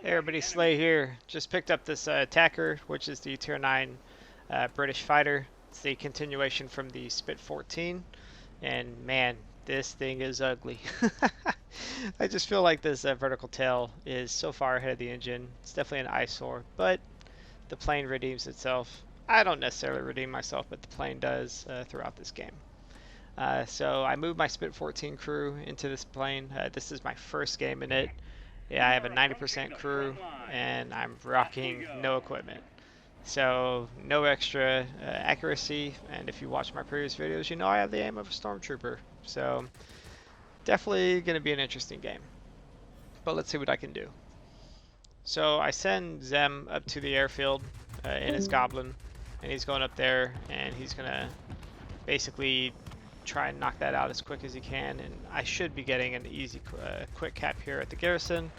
Hey everybody, Slay here. Just picked up this Attacker, which is the Tier 9 British fighter. It's the continuation from the Spit 14, and man, this thing is ugly. I just feel like this vertical tail is so far ahead of the engine. It's definitely an eyesore, but the plane redeems itself. I don't necessarily redeem myself, but the plane does throughout this game. So I moved my Spit 14 crew into this plane. This is my first game in it. Yeah, I have a 90% crew, and I'm rocking no equipment. So, no extra accuracy, and if you watch my previous videos, you know I have the aim of a stormtrooper. So, definitely going to be an interesting game. But let's see what I can do. So, I send Zem up to the airfield in his goblin, and he's going up there, and he's going to basically try and knock that out as quick as he can, and I should be getting an easy quick cap here at the garrison,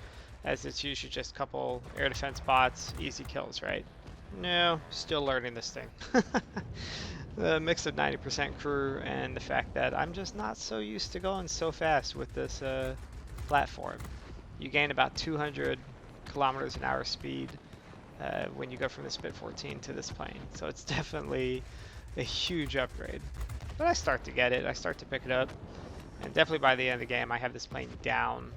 as it's usually just a couple air defense bots, easy kills, right? No, still learning this thing. The mix of 90% crew and the fact that I'm just not so used to going so fast with this platform. You gain about 200 kilometers an hour speed when you go from the Spit 14 to this plane, so it's definitely a huge upgrade. But I start to get it, I start to pick it up, and definitely by the end of the game I have this plane down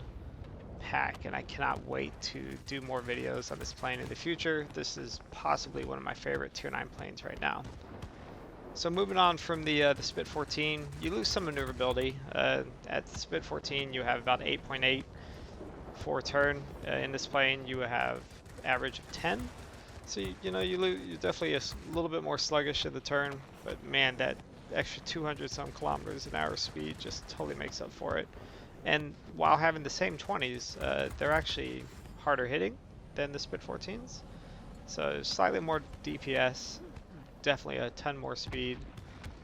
pack, and I cannot wait to do more videos on this plane in the future. This is possibly one of my favorite Tier 9 planes right now. So moving on from the Spit 14, you lose some maneuverability. At the Spit 14 you have about 8.8 for turn. In this plane you have average of 10. So you're definitely a little bit more sluggish in the turn, but man, that extra 200 some kilometers an hour speed just totally makes up for it. And while having the same 20s, they're actually harder hitting than the Spit 14s. So slightly more DPS, definitely a ton more speed,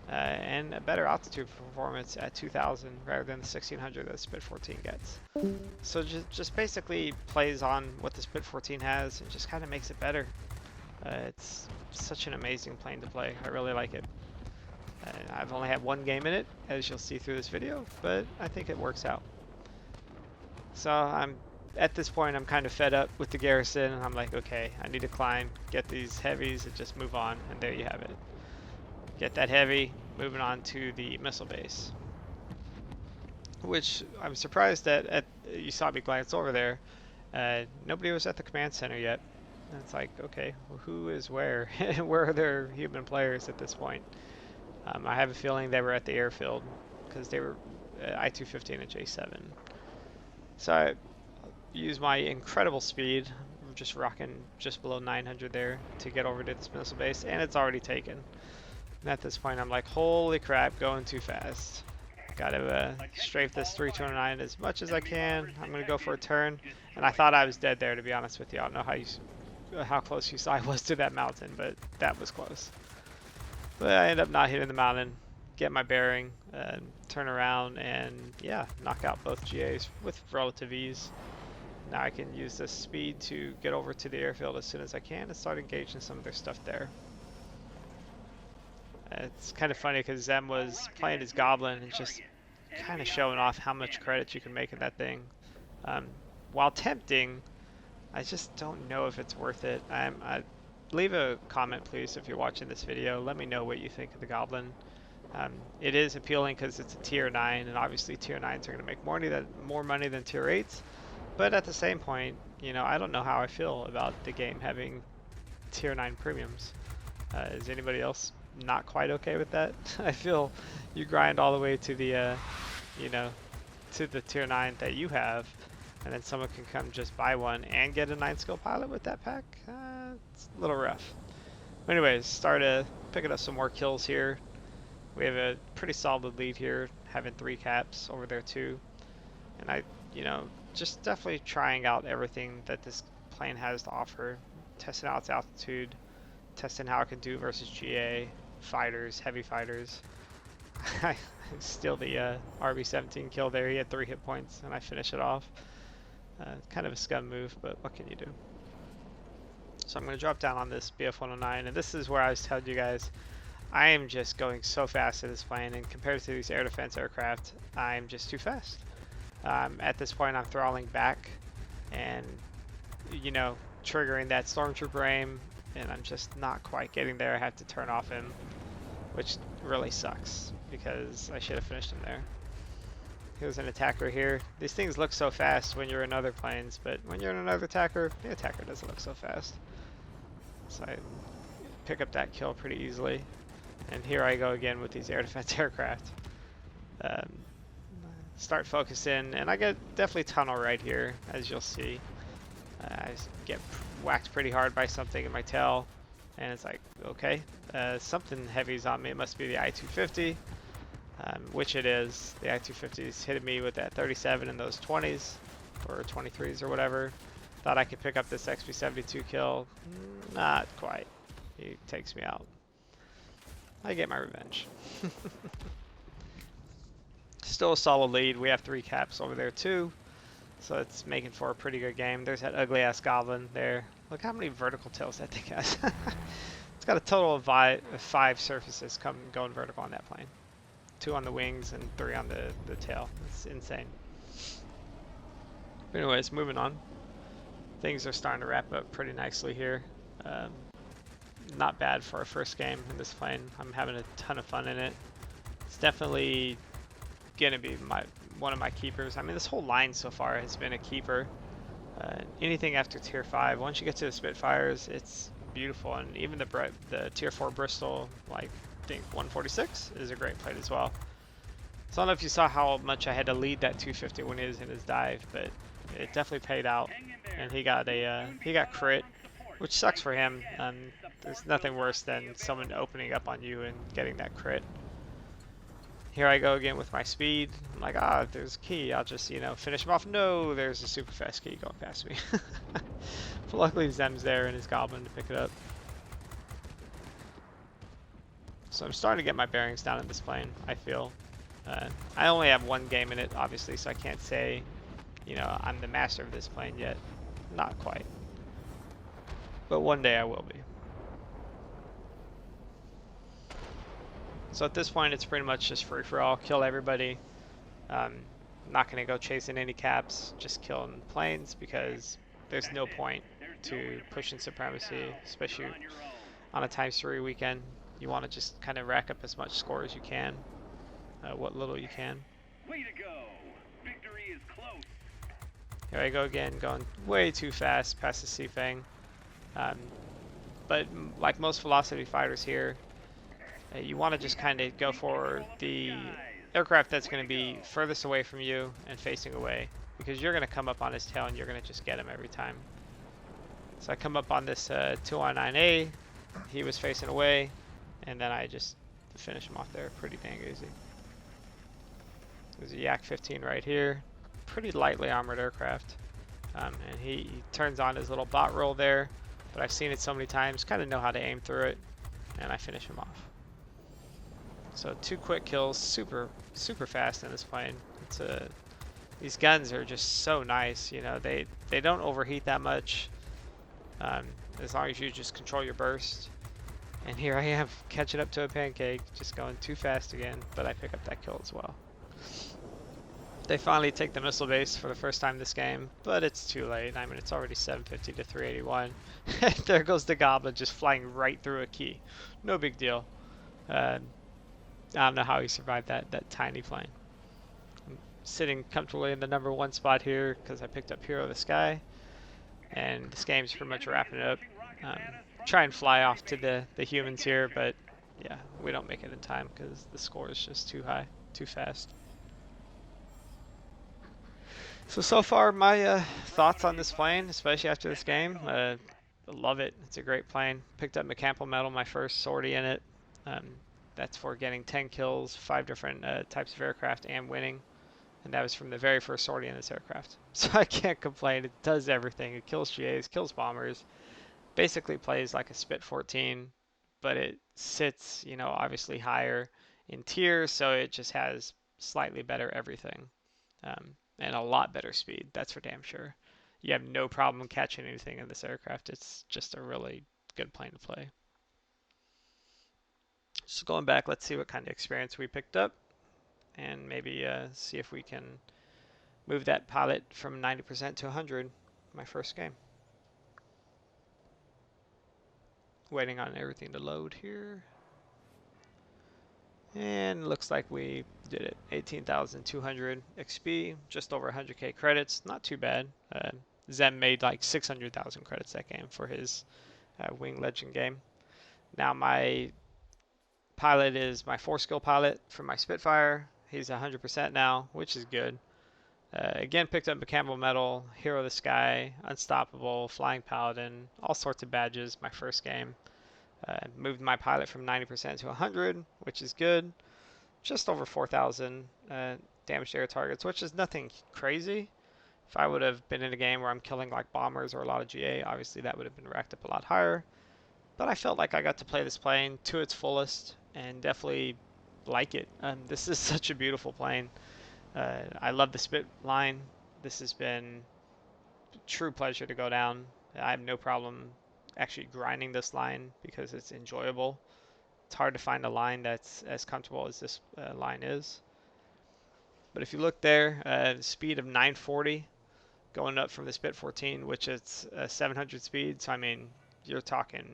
and a better altitude performance at 2000 rather than the 1600 that the Spit 14 gets. So just basically plays on what the Spit 14 has and just kind of makes it better. It's such an amazing plane to play. I really like it. I've only had one game in it, as you'll see through this video, but I think it works out. So at this point I'm kind of fed up with the garrison, and I'm like, okay, I need to climb, get these heavies, and just move on, and there you have it. Get that heavy, moving on to the missile base. Which I'm surprised that you saw me glance over there. Nobody was at the command center yet. And it's like, okay, well, who is where? Where are their human players at this point? I have a feeling they were at the airfield because they were I-215 and J7. So I use my incredible speed, just rocking just below 900 there to get over to this missile base, and it's already taken. And at this point I'm like, holy crap, going too fast. Gotta strafe this 329 as much as I can. I'm gonna go for a turn, and I thought I was dead there, to be honest with you. I don't know how close you saw I was to that mountain, but that was close. But I end up not hitting the mountain, get my bearing, turn around, and yeah, knock out both GAs with relative ease. Now I can use this speed to get over to the airfield as soon as I can and start engaging some of their stuff there. It's kind of funny because Zem was playing his goblin and just kind of showing off how much credit you can make in that thing. While tempting, I just don't know if it's worth it. Leave a comment, please, if you're watching this video. Let me know what you think of the Goblin. It is appealing because it's a Tier 9, and obviously Tier 9s are going to make more money than Tier 8s. But at the same point, I don't know how I feel about the game having Tier 9 premiums. Is anybody else not quite okay with that? I feel you grind all the way to the, to the Tier 9 that you have, and then someone can come just buy one and get a 9-skill pilot with that pack. It's a little rough. But anyways, start picking up some more kills here. We have a pretty solid lead here, having 3 caps over there too. And I, just definitely trying out everything that this plane has to offer. Testing out its altitude, testing how it can do versus GA, fighters, heavy fighters. I steal the RB-17 kill there. He had 3 hit points, and I finish it off. Kind of a scum move, but what can you do? So I'm going to drop down on this BF-109, and this is where I was telling you guys, I am just going so fast in this plane, and compared to these air defense aircraft, I'm just too fast. At this point I'm throttling back, and you know, triggering that stormtrooper aim, and I'm just not quite getting there. I have to turn off him, which really sucks because I should have finished him there. Here's an attacker here. These things look so fast when you're in other planes, but when you're in another attacker, the attacker doesn't look so fast. So I pick up that kill pretty easily. And here I go again with these air defense aircraft. Start focusing, and I get definitely tunnel right here, as you'll see. I get whacked pretty hard by something in my tail, and it's like, okay, something heavy's on me. It must be the I-250, which it is. The I-250 is hitting me with that 37 and those 20s, or 23s or whatever. Thought I could pick up this XP-72 kill. Not quite. He takes me out. I get my revenge. Still a solid lead. We have 3 caps over there too, so it's making for a pretty good game. There's that ugly ass goblin there. Look how many vertical tails that thing has. It's got a total of 5 surfaces going vertical on that plane. 2 on the wings and 3 on the tail. It's insane. But anyways, moving on. Things are starting to wrap up pretty nicely here. Not bad for our first game in this plane. I'm having a ton of fun in it. It's definitely gonna be one of my keepers. I mean, this whole line so far has been a keeper. Anything after tier 5, once you get to the Spitfires, it's beautiful. And even the tier 4 Bristol, like I think 146, is a great plane as well. So I don't know if you saw how much I had to lead that 250 when he was in his dive, but it definitely paid out. And he got crit, which sucks for him. There's nothing worse than someone opening up on you and getting that crit. Here I go again with my speed. I'm like, if there's a key, I'll just, you know, finish him off. No, there's a super fast key going past me. But luckily Zem's there and his goblin to pick it up. So I'm starting to get my bearings down in this plane, I feel. I only have 1 game in it, obviously, so I can't say, you know, I'm the master of this plane yet. Not quite. But one day I will be. So at this point, it's pretty much just free for all. Kill everybody. Not going to go chasing any caps, just killing planes because there's no point to pushing supremacy, especially on a ×3 weekend. You want to just kind of rack up as much score as you can, what little you can. Way to go. Victory is close. Here I go again, going way too fast past the Sea Fang. But like most velocity fighters here, you want to just kind of go for the aircraft that's going to be furthest away from you and facing away, because you're going to come up on his tail and you're going to just get him every time. So I come up on this 219A, he was facing away, and then I just finish him off there pretty dang easy. There's a Yak 15 right here, pretty lightly armored aircraft, and he turns on his little bot roll there, but I've seen it so many times, kind of know how to aim through it, and I finish him off. So 2 quick kills, super fast in this plane. It's these guns are just so nice, you know. They don't overheat that much, as long as you just control your burst. And here I am catching up to a pancake, just going too fast again, but I pick up that kill as well. They finally take the missile base for the first time this game, but it's too late. I mean, it's already 750 to 381. There goes the goblin just flying right through a key. No big deal. I don't know how he survived that tiny plane. I'm sitting comfortably in the #1 spot here because I picked up Hero of the Sky, and this game's pretty much wrapping up. Try and fly off to the humans here, but yeah, we don't make it in time because the score is just too high, too fast. So far my thoughts on this plane, especially after this game, I love it. It's a great plane. Picked up mechanical medal, my first sortie in it. That's for getting 10 kills, 5 different types of aircraft, and winning. And that was from the very first sortie in this aircraft. So I can't complain. It does everything. It kills GAs, kills bombers. Basically plays like a Spit 14, but it sits, you know, obviously higher in tier, so it just has slightly better everything. And a lot better speed, that's for damn sure. You have no problem catching anything in this aircraft. It's just a really good plane to play. So going back, let's see what kind of experience we picked up, and maybe see if we can move that pilot from 90% to 100 my first game. Waiting on everything to load here. And looks like we did it. 18,200 XP, just over 100k credits. Not too bad. Zem made like 600,000 credits that game for his Wing Legend game. Now my pilot is my 4-skill pilot for my Spitfire. He's 100% now, which is good. Again, picked up a Campbell Medal, Hero of the Sky, Unstoppable, Flying Paladin, all sorts of badges my first game. Moved my pilot from 90% to 100, which is good. Just over 4,000 damaged air targets, which is nothing crazy. If I would have been in a game where I'm killing like bombers or a lot of GA, obviously that would have been racked up a lot higher. But I felt like I got to play this plane to its fullest and definitely like it. This is such a beautiful plane. I love the Spit line. This has been a true pleasure to go down. I have no problem actually grinding this line because it's enjoyable. It's hard to find a line that's as comfortable as this line is. But if you look there, speed of 940 going up from the Spit 14, which is 700 speed. So I mean, you're talking,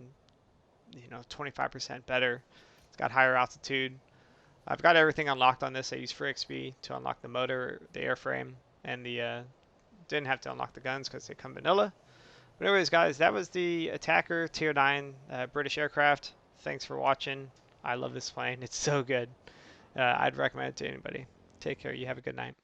25% better. It's got higher altitude. I've got everything unlocked on this. I use free XP to unlock the motor, the airframe, and the didn't have to unlock the guns because they come vanilla. But anyways, guys, that was the Attacker Tier 9 British aircraft. Thanks for watching. I love this plane. It's so good. I'd recommend it to anybody. Take care. You have a good night.